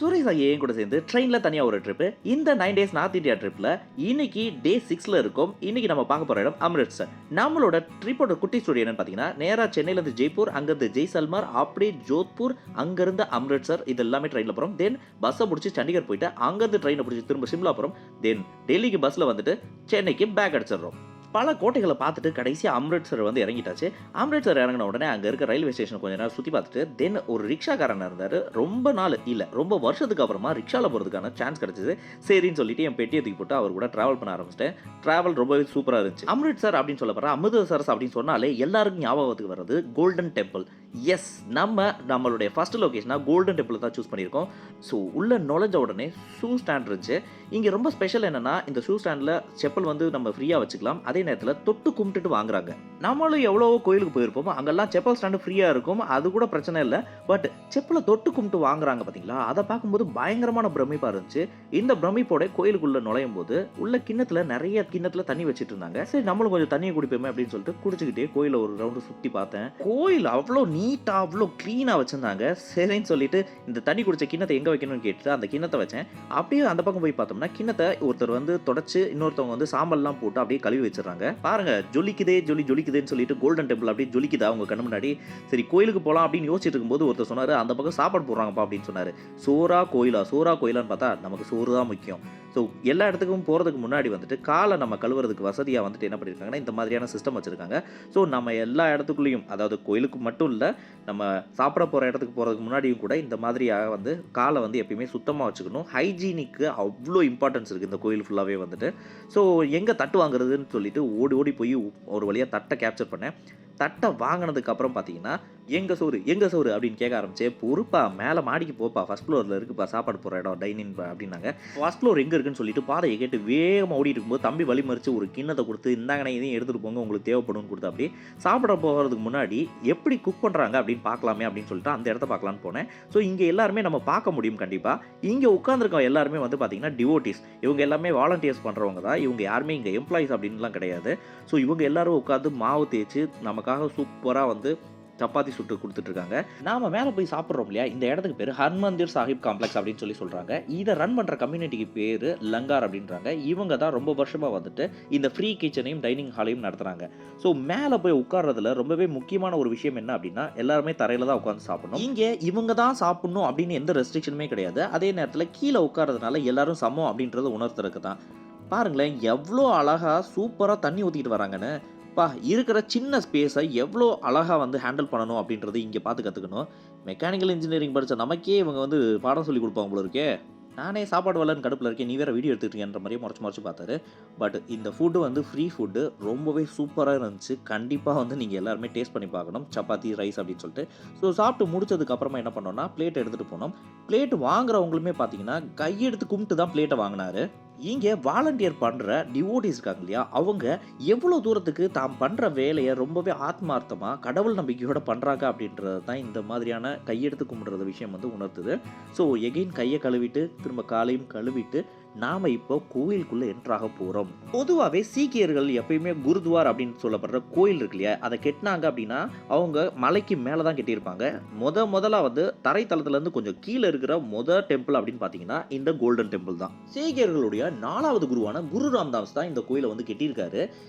சுரேஷ் என் கூட சேர்ந்து ட்ரெயினில் தனியாக ஒரு ட்ரிப்பு. இந்த 9 டேஸ் நார்த் இந்தியா ட்ரிப்பில் இன்னைக்கு டே 6ல் இருக்கும். இன்னைக்கு நம்ம பார்க்க போகிற இடம் அம்ரிட்சர். நம்மளோட ட்ரிப்போட குட்டி ஸ்டோரி என்னன்னு பார்த்தீங்கன்னா, நேராக சென்னையிலேருந்து ஜெய்ப்பூர், அங்கேருந்து ஜெய்சால்மர், அப்படியே ஜோத்பூர், அங்கேருந்து அம்ரிட்சர், இது எல்லாமே ட்ரெயினில் போகிறோம். தென் பஸ்ஸை பிடிச்சி சண்டிகர் போயிட்டு அங்கேருந்து ட்ரெயினை பிடிச்சி திரும்ப ஷிம்லா போகிறோம். தென் டெல்லிக்கு பஸ்ஸில் வந்துட்டு சென்னைக்கு பேக் அடிச்சிடுறோம். பல கோட்டைகளை பார்த்துட்டு கடைசியாக அம்ரிட்சர் வந்து இறங்கிட்டாச்சு. அம்ரிட்சர் இறங்கின உடனே அங்கே இருக்க ரயில்வே ஸ்டேஷன் கொஞ்ச நேரம் சுற்றி பார்த்துட்டு தென் ஒரு ரிக்ஷாக்காரன் இருந்தார். ரொம்ப நாள் இல்லை, ரொம்ப வருஷத்துக்கு அப்புறமா ரிக்ஷாவில் போகிறதுக்கான சான்ஸ் கிடச்சிது. சரின்னு சொல்லிட்டு என் பெட்டியை தூக்கி போட்டு அவர் கூட ட்ராவல் பண்ண ஆரம்பிச்சிட்டேன். ட்ராவல் ரொம்பவே சூப்பராக இருந்துச்சு. அம்ரிட்சர் அப்படின்னு சொல்ல போகிற அமிர்தசரஸ் அப்படின்னு சொன்னாலே எல்லாருக்கும் ஞாபகத்துக்கு வர்றது கோல்டன் டெம்பிள். எஸ், நம்மளுடைய ஃபர்ஸ்ட் லொக்கேஷனாக கோல்டன் டெம்பிள் தான் சூஸ் பண்ணியிருக்கோம். ஸோ உள்ள நுழைஞ்ச உடனே ஷூ ஸ்டாண்ட் இருந்துச்சு. இங்கே ரொம்ப ஸ்பெஷல் என்னென்னா, இந்த ஷூ ஸ்டாண்டில் செப்பல் வந்து நம்ம ஃப்ரீயாக வச்சுக்கலாம். அதே நேரத்தில் தொட்டு கும்பிட்டுட்டு வாங்குறாங்க. நம்மளும் எவ்வளவோ கோயிலுக்கு போயிருப்போம், அங்கெல்லாம் செப்பல் ஸ்டாண்டு ஃப்ரீயாக இருக்கும், அது கூட பிரச்சனை இல்லை. பட் செப்பலை தொட்டு கும்பிட்டு வாங்குறாங்க பார்த்தீங்களா, அதை பார்க்கும்போது பயங்கரமான பிரமிப்பாக இருந்துச்சு. இந்த பிரமிப்போட கோயிலுக்குள்ளே நுழையும் போது உள்ள நிறைய கிண்ணத்தில் தண்ணி வச்சுட்டு இருந்தாங்க. சரி, நம்மளும் கொஞ்சம் தண்ணியை குடிப்போமே அப்படின்னு சொல்லிட்டு குடிச்சுக்கிட்டே கோயிலை ஒரு ரவுண்டு சுற்றி பார்த்தேன். கோயில் அவ்வளோ நீட்டாக அவ்வளோ க்ளீனாக வச்சுருந்தாங்க. சரின்னு சொல்லிட்டு இந்த தண்ணி குடிச்ச கிண்ணத்தை எங்கே வைக்கணும்னு கேட்டுட்டு அந்த கிண்ணத்தை வச்சேன். அப்படியே அந்த பக்கம் போய் பார்த்தோம்னா கிண்ணத்தை ஒருத்தர் வந்து தொடச்சு இன்னொருத்தவங்க வந்து சாம்பல்லாம் போட்டு அப்படியே கழுவி வச்சிடறாங்க. பாருங்க, ஜொலிக்குதேன்னு சொல்லிட்டு கோல்டன் டெம்பிள் அப்படியே ஜொலிக்குதா அவங்க கண்ணு முன்னாடி. சரி, கோயிலுக்கு போகலாம் அப்படின்னு யோசிச்சுட்டு இருக்கும்போது ஒருத்தர் சொன்னார், அந்த பக்கம் சாப்பாடு போடுறாங்கப்பா அப்படின்னு சொன்னார். சோறா கோயிலான்னு பார்த்தா நமக்கு சோறு தான் முக்கியம். ஸோ எல்லா இடத்துக்கும் போகிறதுக்கு முன்னாடி வந்துட்டு காலை நம்ம கழுவுறதுக்கு வசதியாக வந்துட்டு என்ன பண்ணியிருக்காங்கன்னா, இந்த மாதிரியான சிஸ்டம் வச்சுருக்காங்க. ஸோ நம்ம எல்லா இடத்துக்குள்ளேயும், அதாவது கோயிலுக்கு மட்டும் இல்லை, நம்ம சாப்பிட போகிற இடத்துக்கு போகிறதுக்கு முன்னாடியும் கூட இந்த மாதிரியாக வந்து காலை வந்து எப்பயுமே சுத்தமாக வச்சுக்கணும். ஹைஜீனிக்கு அவ்வளோ இம்பார்ட்டன்ஸ் இருக்குது இந்த கோயில் ஃபுல்லாகவே வந்துட்டு. ஸோ எங்கே தட்டு வாங்குறதுன்னு சொல்லிட்டு ஓடி போய் ஒரு வழியாக தட்டை கேப்சர் பண்ணேன். தட்டை வாங்கினதுக்கு அப்புறம் பார்த்தீங்கன்னா, எங்கே சோறு அப்படின்னு கேட்க ஆரம்பிச்சேன். பொறுப்பா மேலே மாடிக்கு போப்பா, ஃபர்ஸ்ட் ஃப்ளோரில் இருக்குப்பா சாப்பாடு போகிற இடம் டைனிங் அப்படின்னாங்க. ஃபர்ஸ்ட் ஃப்ளோர் எங்கே இருக்குன்னு சொல்லிட்டு பாதையை கேட்டு வேகமாக ஓடிட்டு இருக்கும்போது தம்பி வழி மறித்து ஒரு கிண்ணத்தை கொடுத்து, இந்தாங்கண்ணே இதையும் எடுத்துகிட்டு போங்க, உங்களுக்கு தேவைப்படும்னு கொடுத்து அப்படி சாப்பிட போகிறதுக்கு முன்னாடி எப்படி குக் பண்ணுறாங்க அப்படின்னு பார்க்கலாமே அப்படின்னு சொல்லிட்டு அந்த இடத்த பார்க்கலான்னு போனேன். ஸோ இங்கே எல்லாருமே நம்ம பார்க்க முடியும் கண்டிப்பாக. இங்கே உட்காந்துருக்க எல்லாருமே வந்து பார்த்தீங்கன்னா டிவோட்டிஸ். இவங்க எல்லாமே வாலண்டியர்ஸ் பண்ணுறவங்க தான். இவங்க யாருமே இங்கே எம்ப்ளாயிஸ் அப்படின்லாம் கிடையாது. ஸோ இவங்க எல்லாரும் உட்காந்து மாவு தேய்ச்சி நமக்காக சூப்பராக வந்து சப்பாத்தி சுட்டு கொடுத்துட்ருக்காங்க. நாம் மேலே போய் சாப்பிட்றோம் இல்லையா, இந்த இடத்துக்கு பேர் ஹர்மந்திர் சாஹிப் காம்ப்ளெக்ஸ் அப்படின்னு சொல்கிறாங்க. இதை ரன் பண்ணுற கம்யூனிட்டிக்கு பேர் லங்கார் அப்படின்றாங்க. இவங்க தான் ரொம்ப வருஷமாக வந்துட்டு இந்த ஃப்ரீ கிச்சனையும் டைனிங் ஹாலையும் நடத்துகிறாங்க. ஸோ மேலே போய் உட்கார்றதுல ரொம்பவே முக்கியமான ஒரு விஷயம் என்ன அப்படின்னா, எல்லாருமே தரையில் தான் உட்காந்து சாப்பிடணும். இங்கே இவங்க தான் சாப்பிடணும் அப்படின்னு எந்த ரெஸ்ட்ரிக்ஷனுமே கிடையாது. அதே நேரத்தில் கீழே உட்கார்றதுனால எல்லாரும் சமம் அப்படின்றத உணர்த்துறதுக்கு தான். பாருங்களேன், எவ்வளோ அழகாக சூப்பராக தண்ணி ஊற்றிக்கிட்டு வராங்கன்னு. இருக்கிற சின்ன ஸ்பேஸை எவ்வளோ அழகாக வந்து ஹேண்டில் பண்ணணும் அப்படின்றது இங்கே பார்த்து கற்றுக்கணும். மெக்கானிக்கல் இன்ஜினியரிங் படித்த நமக்கே இவங்க வந்து பாடம் சொல்லி கொடுப்பாங்க போல இருக்கே. நானே சாப்பாடு வரலன்னு கடுப்பில் இருக்கேன், நீ வேறு வீடியோ எடுத்துக்கிட்டேன்ற மாதிரியே முறைச்சி பார்த்தாரு. பட் இந்த ஃபுட்டு வந்து ஃப்ரீ ஃபுட்டு ரொம்பவே சூப்பராக இருந்துச்சு. கண்டிப்பாக வந்து நீங்கள் எல்லாருமே டேஸ்ட் பண்ணி பார்க்கணும், சப்பாத்தி ரைஸ் அப்படின்னு சொல்லிட்டு. ஸோ சாப்பிட்டு முடிச்சதுக்கப்புறமா என்ன பண்ணோம்னா, பிளேட் எடுத்துகிட்டு போனோம். பிளேட் வாங்குறவங்களுமே பார்த்தீங்கன்னா கையெடுத்து கும்பிட்டு தான் பிளேட்டை வாங்கினாரு. இங்கே வாலண்டியர் பண்ணுற டிவோட்டிஸ் இருக்காங்க இல்லையா, அவங்க எவ்வளோ தூரத்துக்கு தாம் பண்ணுற வேலையை ரொம்பவே ஆத்மார்த்தமாக கடவுள் நம்பிக்கையோடு பண்ணுறாங்க அப்படின்றது தான் இந்த மாதிரியான கையெடுத்து கும்பிட்றது விஷயம் வந்து உணர்த்துது. ஸோ எகெயின் கையை கழுவிட்டு திரும்ப காலையும் கழுவிட்டு நாம் இப்போ கோயிலுக்குள்ளே என்ட்ராக போகிறோம். பொதுவாகவே சீக்கியர்கள் எப்பயுமே குருத்வார் அப்படின்னு சொல்லப்படுற கோயில் இருக்கு இல்லையா, அதை கெட்டினாங்க அப்படின்னா அவங்க மலைக்கு மேலே தான் கட்டியிருப்பாங்க. முதலாக வந்து தரைத்தளத்துலேருந்து கொஞ்சம் கீழே இருக்கிற டெம்பிள் அப்படின்னு பார்த்தீங்கன்னா இந்த கோல்டன் டெம்பிள் தான். சீக்கியர்களுடைய 4வது குருவான குரு ராம்தாஸ் தான் இந்த கோயிலை வந்து கட்டியிருக்காரு.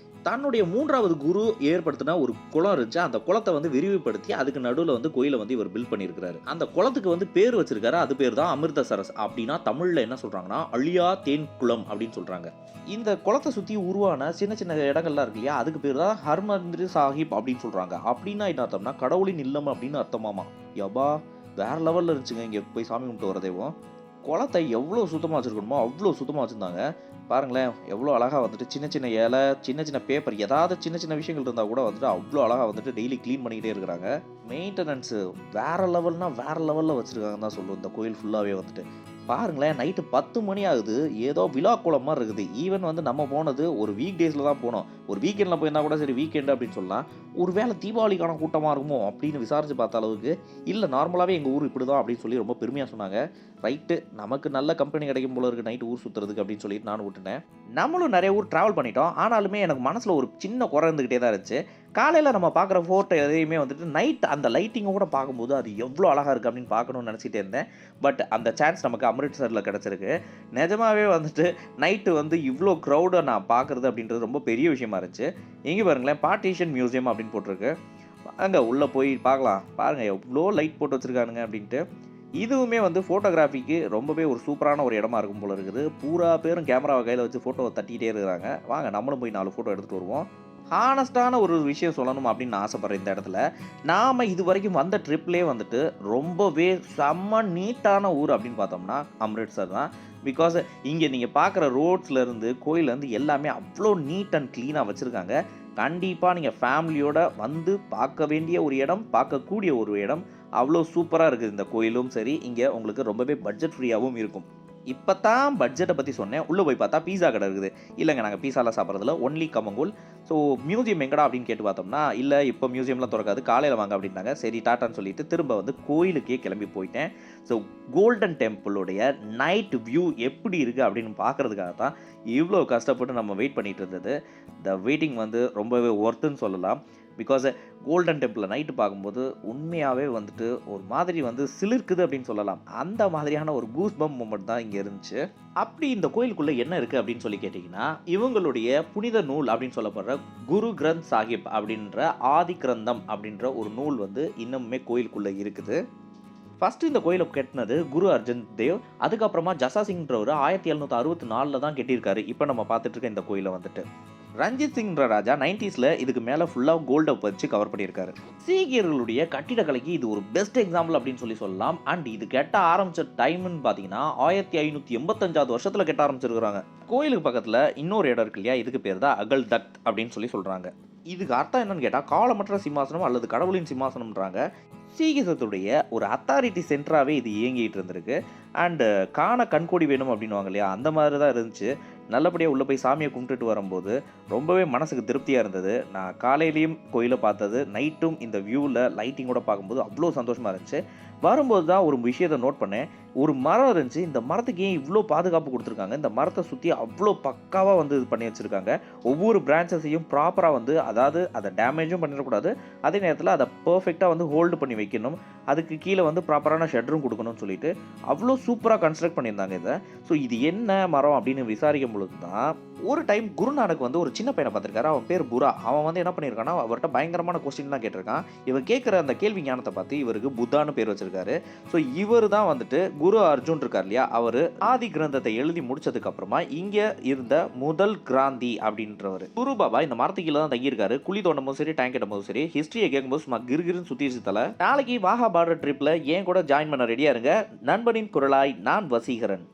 தன்னுடைய 3வது குரு ஏற்படுத்தின ஒரு குளம் இருந்துச்சு. அந்த குளத்தை வந்து விரிவுபடுத்தி அதுக்கு நடுவில் வந்து கோயிலை வந்து இவர் பில்ட் பண்ணியிருக்கிறாரு. அந்த குளத்துக்கு வந்து பேர் வச்சிருக்காரு. அது பேர் தான் அமிர்தசரஸ். அப்படின்னா தமிழில் என்ன சொல்கிறாங்கன்னா, அழியா தேன் குளம் அப்படின்னு சொல்கிறாங்க. இந்த குளத்தை சுற்றி உருவான சின்ன இடங்கள்லாம் இருக்கு இல்லையா, அதுக்கு பேர் தான் ஹர்மந்திர் சாஹிப் அப்படின்னு சொல்கிறாங்க. அப்படின்னா என்ன அர்த்தம்னா, கடவுளின் இல்லம் அப்படின்னு அர்த்தமாமா. யப்பா, வேற லெவலில் இருந்துச்சுங்க இங்கே போய் சாமி கும்பிட்டு வரதேவும். குளத்தை எவ்வளோ சுத்தமாக வச்சுருக்கணுமோ அவ்வளோ சுத்தமாக வச்சுருந்தாங்க. பாருங்களேன், எவ்வளோ அழகாக வந்துட்டு சின்ன இலை, சின்ன பேப்பர், ஏதாவது சின்ன விஷயங்கள் இருந்தால் கூட வந்துட்டு அவ்வளோ அழகாக வந்துட்டு டெய்லி க்ளீன் பண்ணிக்கிட்டே இருக்கிறாங்க. மெயின்டெனன்ஸு வேறு லெவலில் வச்சுருக்காங்கன்னு தான் சொல்லுவோம் இந்த கோயில் ஃபுல்லாகவே வந்துட்டு. பாருங்களேன், நைட்டு 10 மணி ஆகுது, ஏதோ விழா கோலம் மாதிரி இருக்குது. ஈவன் வந்து நம்ம போனது ஒரு வீக் டேஸில் தான் போனோம். ஒரு வீக்கெண்டில் போயிருந்தா கூட சரி வீக்கெண்டு அப்படின்னு சொல்லலாம். ஒரு வேளை தீபாவளிக்கான கூட்டமாக இருக்குமோ அப்படின்னு விசாரித்து பார்த்த அளவுக்கு இல்லை, நார்மலாகவே எங்கள் ஊர் இப்படி தான் அப்படின்னு சொல்லி ரொம்ப பெருமையாக சொன்னாங்க. ரைட்டு, நமக்கு நல்ல கம்பெனி கிடைக்கும் போல இருக்குது நைட்டு ஊர் சுற்றுறதுக்கு அப்படின்னு சொல்லிட்டு நானும் விட்டுட்டேன். நம்மளும் நிறைய ஊர் ட்ராவல் பண்ணிட்டோம். ஆனாலுமே எனக்கு மனசில் ஒரு சின்ன குறை இருந்துக்கிட்டே தான் இருந்துச்சு. காலையில் நம்ம பார்க்குற ஃபோட்டோ எதையுமே வந்துட்டு நைட் அந்த லைட்டிங்கை கூட பார்க்கும்போது அது எவ்வளோ அழகாக இருக்குது அப்படின்னு பார்க்கணும்னு நினச்சிட்டே இருந்தேன். பட் அந்த சான்ஸ் நமக்கு அம்ரிட்சரில் கிடச்சிருக்கு. நிஜமாகவே வந்துட்டு நைட்டு வந்து இவ்வளோ க்ரௌடை நான் பார்க்குறது அப்படின்றது ரொம்ப பெரிய விஷயமா இருந்துச்சு. எங்கே பாருங்களேன், பார்ட்டிஷன் மியூசியம் அப்படின்னு போட்டிருக்கு. அங்கே உள்ளே போய் பார்க்கலாம். பாருங்கள் எவ்வளோ லைட் போட்டு வச்சுருக்கானுங்க அப்படின்ட்டு. இதுவுமே வந்து ஃபோட்டோகிராஃபிக்கு ரொம்பவே ஒரு சூப்பரான ஒரு இடமா இருக்கும் போல இருக்குது. பூரா பேரும் கேமராவை கையில் வச்சு ஃபோட்டோவை தட்டிகிட்டே இருக்கிறாங்க. வாங்க நம்மளும் போய் 4 ஃபோட்டோ எடுத்துகிட்டு வருவோம். ஹானஸ்டான ஒரு விஷயம் சொல்லணும் அப்படின்னு நான் ஆசைப்படுறேன். இந்த இடத்துல நாம் இது வரைக்கும் வந்த ட்ரிப்லேயே வந்துட்டு ரொம்பவே செம்ம நீட்டான ஊர் அப்படின்னு பார்த்தோம்னா அம்ரிட்சர் தான். பிகாஸ் இங்கே நீங்கள் பார்க்குற ரோட்ஸ்லேருந்து கோயிலேருந்து எல்லாமே அவ்வளோ நீட் அண்ட் க்ளீனாக வச்சுருக்காங்க. கண்டிப்பாக நீங்கள் ஃபேமிலியோட வந்து பார்க்க வேண்டிய ஒரு இடம், பார்க்கக்கூடிய ஒரு இடம். அவ்வளோ சூப்பராக இருக்குது இந்த கோயிலும் சரி. இங்கே உங்களுக்கு ரொம்பவே பட்ஜெட் ஃப்ரீயாகவும் இருக்கும். இப்போ தான் பட்ஜெட்டை பற்றி சொன்னேன். உள்ளே போய் பார்த்தா பீஸா கடை இருக்குது. இல்லைங்க, நாங்கள் பீஸாலாம் சாப்பிட்றதில்ல, ஒன்லி கம்மங்கூழ். ஸோ மியூசியம் எங்கடா அப்படின்னு கேட்டு பார்த்தோம்னா, இல்லை இப்போ மியூசியம்லாம் திறக்காது, காலையில் வாங்க அப்படின்னாங்க. சரி டாட்டான்னு சொல்லிட்டு திரும்ப வந்து கோயிலுக்கே கிளம்பி போயிட்டேன். ஸோ கோல்டன் டெம்பிளுடைய நைட் வியூ எப்படி இருக்குது அப்படின்னு பார்க்குறதுக்காக தான் இவ்வளோ கஷ்டப்பட்டு நம்ம வெயிட் பண்ணிகிட்டு இருந்தது. த வெயிட்டிங் வந்து ரொம்பவே ஒர்த்துன்னு சொல்லலாம். பிகாஸ் கோல்டன் டெம்பிளை நைட்டு பார்க்கும்போது உண்மையாகவே வந்துட்டு ஒரு மாதிரி வந்து சிலிர்க்குது அப்படின்னு சொல்லலாம். அந்த மாதிரியான ஒரு கூஸ் பம்ப் மூமெண்ட் தான் இங்கே இருந்துச்சு. அப்படி இந்த கோயிலுக்குள்ளே என்ன இருக்குது அப்படின்னு சொல்லி கேட்டிங்கன்னா, இவங்களுடைய புனித நூல் அப்படின்னு சொல்லப்படுற குரு கிரந்த் சாஹிப் அப்படின்ற ஆதி கிரந்தம் அப்படின்ற ஒரு நூல் வந்து இன்னுமே கோயிலுக்குள்ளே இருக்குது. ஃபஸ்ட்டு இந்த கோயிலை கட்டினது குரு அர்ஜன் தேவ். அதுக்கப்புறமா ஜசா சிங்ன்றவர் 1764 தான் கட்டியிருக்காரு. இப்போ நம்ம பார்த்துட்டு இருக்க இந்த கோயிலை வந்துட்டு ரஞ்சித் சிங்ன்ற ராஜா 90s இதுக்கு மேலே ஃபுல்லாக கோல்டை வச்சு கவர் பண்ணியிருக்காரு. சீக்கியர்களுடைய கட்டிடக்கலைக்கு இது ஒரு பெஸ்ட் எக்ஸாம்பிள் அப்படின்னு சொல்லலாம். அண்ட் இது கெட்ட ஆரம்பித்த டைம்னு பார்த்தீங்கன்னா 1585 வருஷத்தில் கெட்ட ஆரம்பிச்சிருக்கிறாங்க. கோயிலுக்கு பக்கத்தில் இன்னொரு இடம் இருக்கு இல்லையா, இதுக்கு பேர் தான் அகல் தக்த் அப்படின்னு சொல்கிறாங்க. இதுக்கு அர்த்தம் என்னன்னு கேட்டால் காலமற்ற சிம்மாசனம் அல்லது கடவுளின் சிம்மாசனம்ன்றாங்க. சீக்கியத்துடைய ஒரு அத்தாரிட்டி சென்டராகவே இது இயங்கிட்டு இருந்திருக்கு. அண்டு காண கண்கோடி வேணும் அப்படின்வாங்க இல்லையா, அந்த மாதிரி தான் இருந்துச்சு. நல்லபடியாக உள்ளே போய் சாமியை கும்பிட்டுட்டு வரும்போது ரொம்பவே மனசுக்கு திருப்தியாக இருந்தது. நான் காலையிலையும் கோயிலை பார்த்தது, நைட்டும் இந்த வியூவில் லைட்டிங்கோட பார்க்கும்போது அவ்வளோ சந்தோஷமாக இருந்துச்சு. வரும்போது தான் ஒரு விஷயத்தை நோட் பண்ணேன். ஒரு மரம் இருந்துச்சு. இந்த மரத்துக்கு ஏன் இவ்வளோ பாதுகாப்பு கொடுத்துருக்காங்க? இந்த மரத்தை சுற்றி அவ்வளோ பக்காவாக வந்து இது பண்ணி வச்சுருக்காங்க. ஒவ்வொரு பிரான்ச்சஸையும் ப்ராப்பராக வந்து, அதாவது அதை டேமேஜும் பண்ணிடக்கூடாது, அதே நேரத்தில் அதை பர்ஃபெக்டாக வந்து ஹோல்டு பண்ணி வைக்கணும். அதுக்கு கீழே வந்து ப்ராப்பரான ஷெட்டரும் கொடுக்கணும்னு சொல்லிட்டு அவ்வளோ சூப்பராக கன்ஸ்ட்ரக்ட் பண்ணியிருந்தாங்க இதை. ஸோ இது என்ன மரம் அப்படின்னு விசாரிக்கும் பொழுது தான் ஒரு டைம் குருநானக் வந்து ஒரு சின்ன பையனை பார்த்துருக்காரு. அவன் பேர் புரா. அவன் வந்து என்ன பண்ணியிருக்கான்னா, அவர்கிட்ட பயங்கரமான கொஸ்டின் தான் கேட்டிருக்கான். இவர் கேட்குற அந்த கேள்வி ஞானத்தை பார்த்து இவருக்கு புத்தான்னு பேர் வச்சிருக்காரு. ஸோ இவர் தான் வந்துட்டு குரு அர்ஜுன் இருக்கார் இல்லையா, அவர் ஆதி கிரந்தத்தை எழுதி முடிச்சதுக்கு அப்புறமா இங்கே இருந்த முதல் கிராந்தி அப்படின்றவர் குரு பாபா இந்த மரத்துக்கு கீழே தான் தங்கியிருக்காரு. குழி தோண்டும் போது சரி, டேங்க் கட்டும் போது சரி, ஹிஸ்ட்ரியை கேட்கும்போது சும்மா கிருகிருன்னு சுற்றிச்சு தலை. நாளைக்கு வாகா பார்டர் ட்ரிப்பில் ஏன் கூட ஜாயின் பண்ண ரெடியாக இருங்க. நண்பனின் குரலாய் நான் வசீகரன்.